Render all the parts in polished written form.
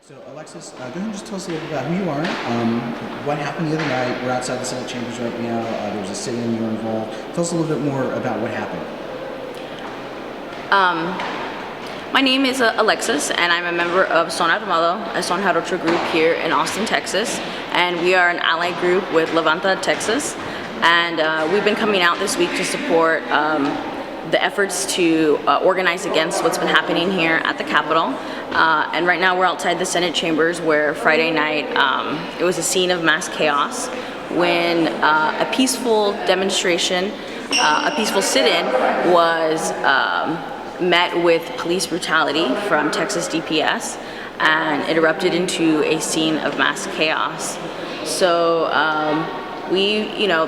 So, Alexis, go ahead and just tell us a little bit about who you are, what happened the other night. We're outside the Senate chambers right now. There was a sit-in, you were involved. Tell us a little bit more about what happened. My name is Alexis, and I'm a member of Son Armado, a Son Jarocho group here in Austin, Texas. And we are an allied group with Levanta, Texas. And we've been coming out this week to support the efforts to organize against what's been happening here at the Capitol. And right now we're outside the Senate chambers where Friday night it was a scene of mass chaos when a peaceful demonstration, a peaceful sit-in was met with police brutality from Texas DPS and it erupted into a scene of mass chaos. So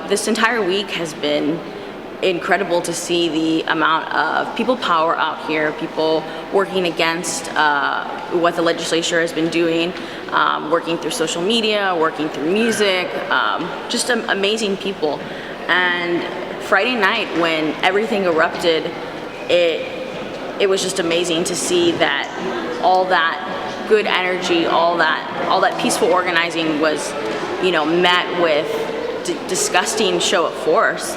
this entire week has been incredible to see the amount of people power out here, people working against what the legislature has been doing, working through social media, working through music, just amazing people. And Friday night when everything erupted, it was just amazing to see that all that good energy, all that peaceful organizing was, met with disgusting show of force.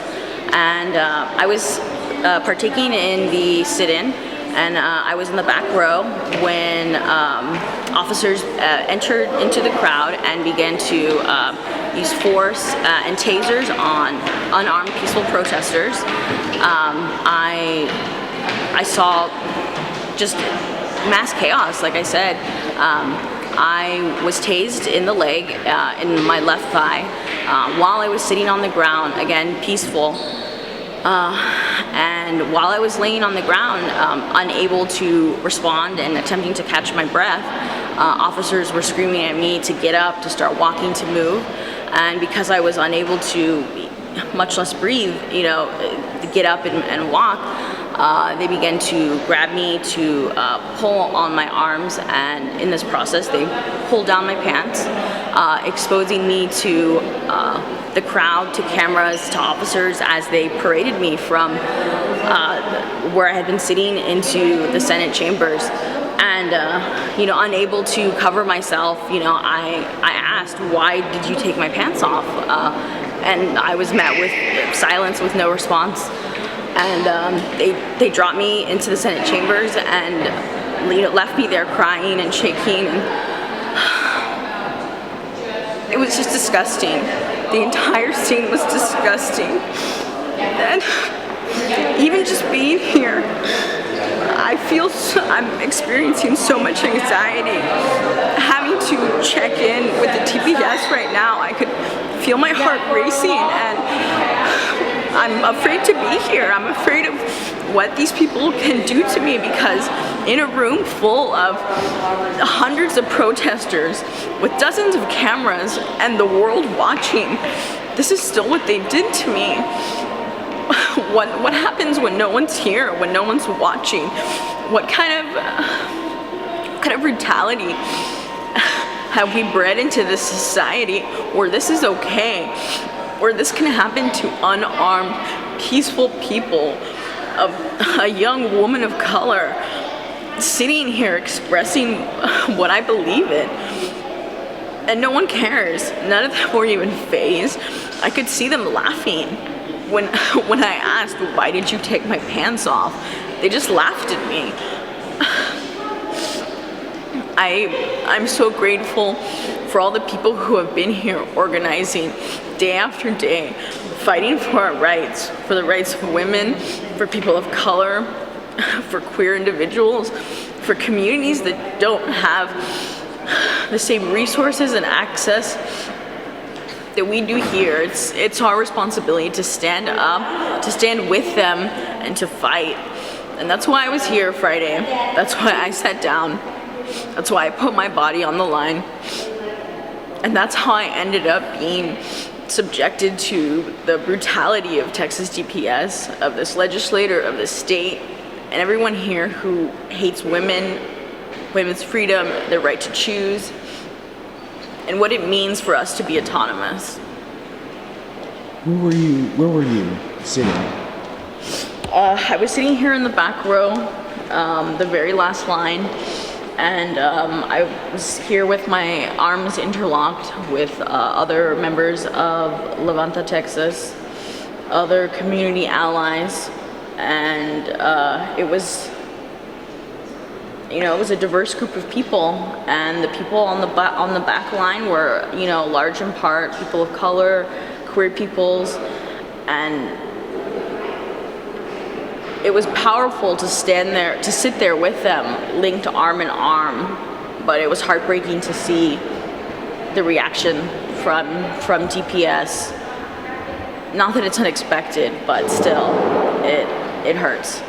And I was partaking in the sit-in, and I was in the back row when officers entered into the crowd and began to use force and tasers on unarmed peaceful protesters. I saw just mass chaos, like I said. I was tased in the leg, in my left thigh, while I was sitting on the ground, again, peaceful. And while I was laying on the ground, unable to respond and attempting to catch my breath, officers were screaming at me to get up, to start walking, to move. And because I was unable to, much less breathe, to get up and walk, they began to grab me, to pull on my arms, and in this process they pulled down my pants, exposing me to the crowd, to cameras, to officers as they paraded me from where I had been sitting into the Senate chambers. And unable to cover myself, I asked, why did you take my pants off? And I was met with silence, with no response. And they dropped me into the Senate chambers and left me there crying and shaking. And it was just disgusting. The entire scene was disgusting. And even just being here, I'm experiencing so much anxiety. Having to check in with the TPS right now, I could feel my heart racing, and I'm afraid to be here. I'm afraid of what these people can do to me, because in a room full of hundreds of protesters with dozens of cameras and the world watching, this is still what they did to me. What happens when no one's here, when no one's watching? What kind of brutality have we bred into this society where this is okay, where this can happen to unarmed, peaceful people, a young woman of color sitting here expressing what I believe in, and no one cares? None of them were even fazed. I could see them laughing when I asked, why did you take my pants off? They just laughed at me. I'm so grateful for all the people who have been here organizing day after day, fighting for our rights, for the rights of women, for people of color, for queer individuals, for communities that don't have the same resources and access that we do here. It's our responsibility to stand up, to stand with them, and to fight. And that's why I was here Friday. That's why I sat down. That's why I put my body on the line. And that's how I ended up being subjected to the brutality of Texas DPS, of this legislator, of the state, and everyone here who hates women, women's freedom, their right to choose, and what it means for us to be autonomous. Where were you sitting? I was sitting here in the back row, the very last line, and I was here with my arms interlocked with other members of Levanta, Texas, other community allies, and it was a diverse group of people, and the people on the back line were, large in part people of color, queer peoples, and it was powerful to sit there with them, linked arm in arm, but it was heartbreaking to see the reaction from DPS. Not that it's unexpected, but still, it hurts.